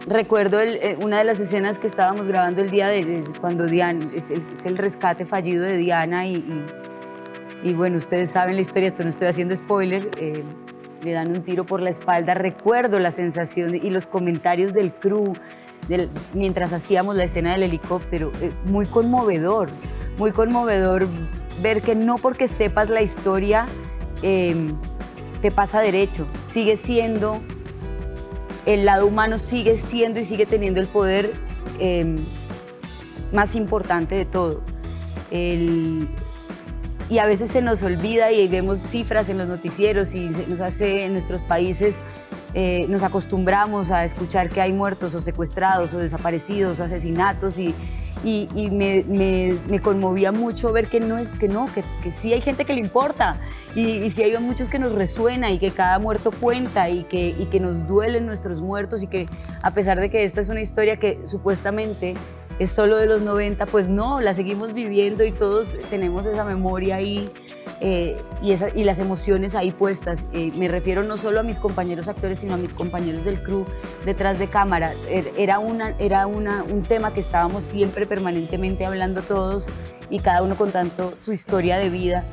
Recuerdo una de las escenas que estábamos grabando el día cuando Diana, es el rescate fallido de Diana y bueno, ustedes saben la historia, esto no estoy haciendo spoiler, le dan un tiro por la espalda. Recuerdo la sensación y los comentarios del crew mientras hacíamos la escena del helicóptero, muy conmovedor ver que no porque sepas la historia te pasa derecho, sigue siendo, el lado humano sigue siendo y sigue teniendo el poder más importante de todo. Y a veces se nos olvida y vemos cifras en los noticieros y nos hace en nuestros países, nos acostumbramos a escuchar que hay muertos o secuestrados o desaparecidos o asesinatos y me conmovía mucho ver que que sí hay gente que le importa y sí hay muchos que nos resuena y que cada muerto cuenta y que nos duelen nuestros muertos y que a pesar de que esta es una historia que supuestamente es solo de los 90, pues no, la seguimos viviendo y todos tenemos esa memoria ahí y las emociones ahí puestas. Me refiero no solo a mis compañeros actores, sino a mis compañeros del crew detrás de cámara. Era un tema que estábamos siempre permanentemente hablando todos y cada uno contando su historia de vida.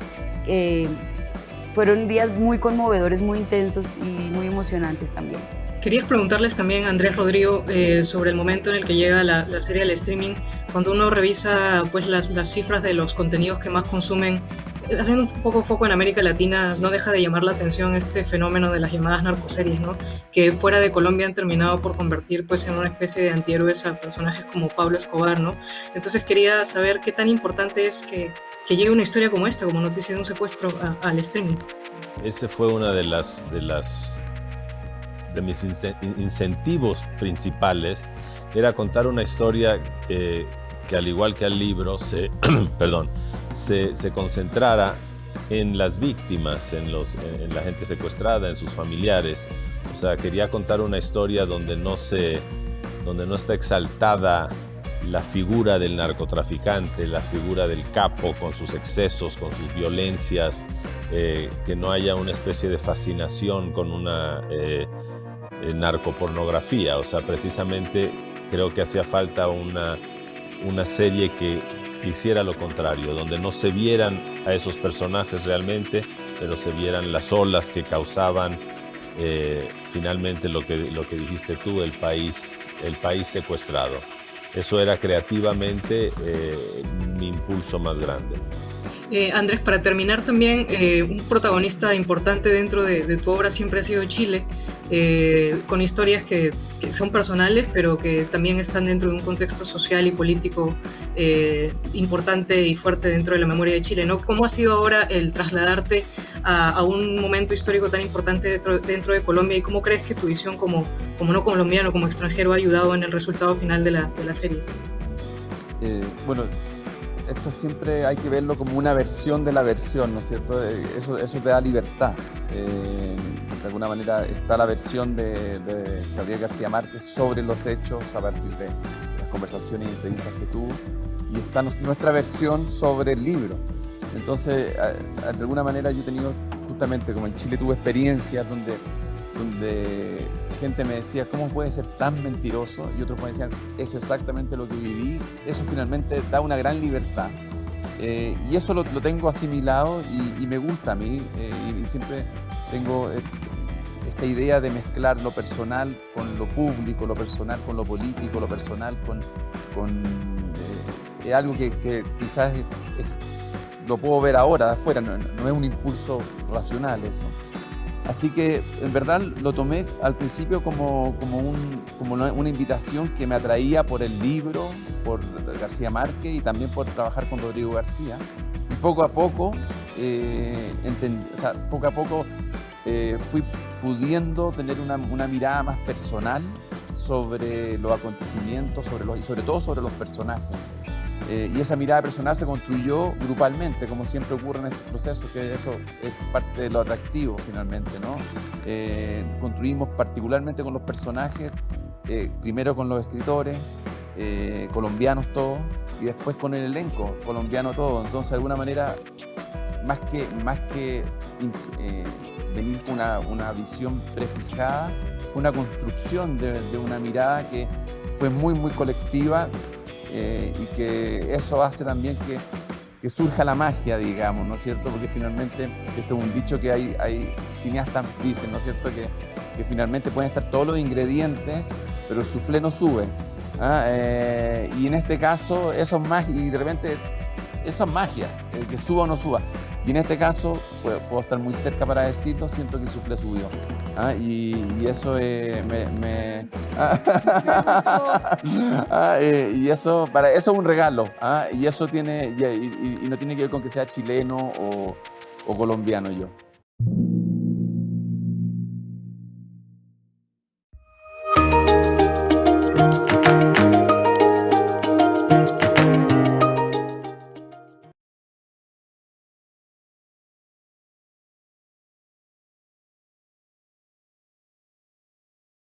Fueron días muy conmovedores, muy intensos y muy emocionantes también. Quería preguntarles también a Andrés, Rodrigo, sobre el momento en el que llega la serie al streaming. Cuando uno revisa pues, las cifras de los contenidos que más consumen, haciendo un poco foco en América Latina, no deja de llamar la atención este fenómeno de las llamadas narcoseries, ¿no? Que fuera de Colombia han terminado por convertir pues, en una especie de antihéroes a personajes como Pablo Escobar, ¿no? Entonces quería saber qué tan importante es que llegue una historia como esta, como noticia de un secuestro al streaming. Ese fue una de mis incentivos principales, era contar una historia que al igual que el libro se concentrara en las víctimas, en la gente secuestrada, en sus familiares. O sea, quería contar una historia donde no está exaltada la figura del narcotraficante, la figura del capo con sus excesos, con sus violencias, que no haya una especie de fascinación con una narcopornografía. O sea, precisamente creo que hacía falta una serie que hiciera lo contrario, donde no se vieran a esos personajes realmente, pero se vieran las olas que causaban finalmente lo que dijiste tú, el país secuestrado. Eso era creativamente mi impulso más grande. Andrés, para terminar también, un protagonista importante dentro de tu obra siempre ha sido Chile, con historias que son personales, pero que también están dentro de un contexto social y político importante y fuerte dentro de la memoria de Chile, ¿no? ¿Cómo ha sido ahora el trasladarte a un momento histórico tan importante dentro de Colombia y cómo crees que tu visión como no colombiano, como extranjero, ha ayudado en el resultado final de la serie? Bueno, esto siempre hay que verlo como una versión de la versión, ¿no es cierto? Eso te da libertad. De alguna manera está la versión de Gabriel García Márquez sobre los hechos a partir de las conversaciones y entrevistas que tuvo, y está nuestra versión sobre el libro. Entonces, de alguna manera yo he tenido, justamente como en Chile tuve experiencias donde gente me decía, ¿cómo puede ser tan mentiroso? Y otros me decían, es exactamente lo que viví. Eso finalmente da una gran libertad. Y eso lo tengo asimilado y me gusta a mí. Y siempre tengo esta idea de mezclar lo personal con lo público, lo personal con lo político, lo personal con algo que quizás lo puedo ver ahora de afuera, no es un impulso racional eso. Así que en verdad lo tomé al principio como una invitación que me atraía por el libro, por García Márquez y también por trabajar con Rodrigo García. Y poco a poco, fui pudiendo tener una mirada más personal sobre los acontecimientos, y sobre todo sobre los personajes. Y esa mirada personal se construyó grupalmente, como siempre ocurre en estos procesos, que eso es parte de lo atractivo finalmente, ¿no? Construimos particularmente con los personajes, primero con los escritores, colombianos todos, y después con el elenco colombiano todo. Entonces, de alguna manera, más que venir con una visión prefijada, fue una construcción de una mirada que fue muy, muy colectiva, y que eso hace también que surja la magia, digamos, ¿no es cierto? Porque finalmente, esto es un dicho que hay cineastas dicen, ¿no es cierto? Que finalmente pueden estar todos los ingredientes, pero el soufflé no sube. Y en este caso, eso es magia, y de repente, eso es magia, que suba o no suba. Y en este caso, puedo estar muy cerca para decirlo, siento que el soufflé subió. Y eso y eso, para eso es un regalo. Y eso tiene, y no tiene que ver con que sea chileno o colombiano yo.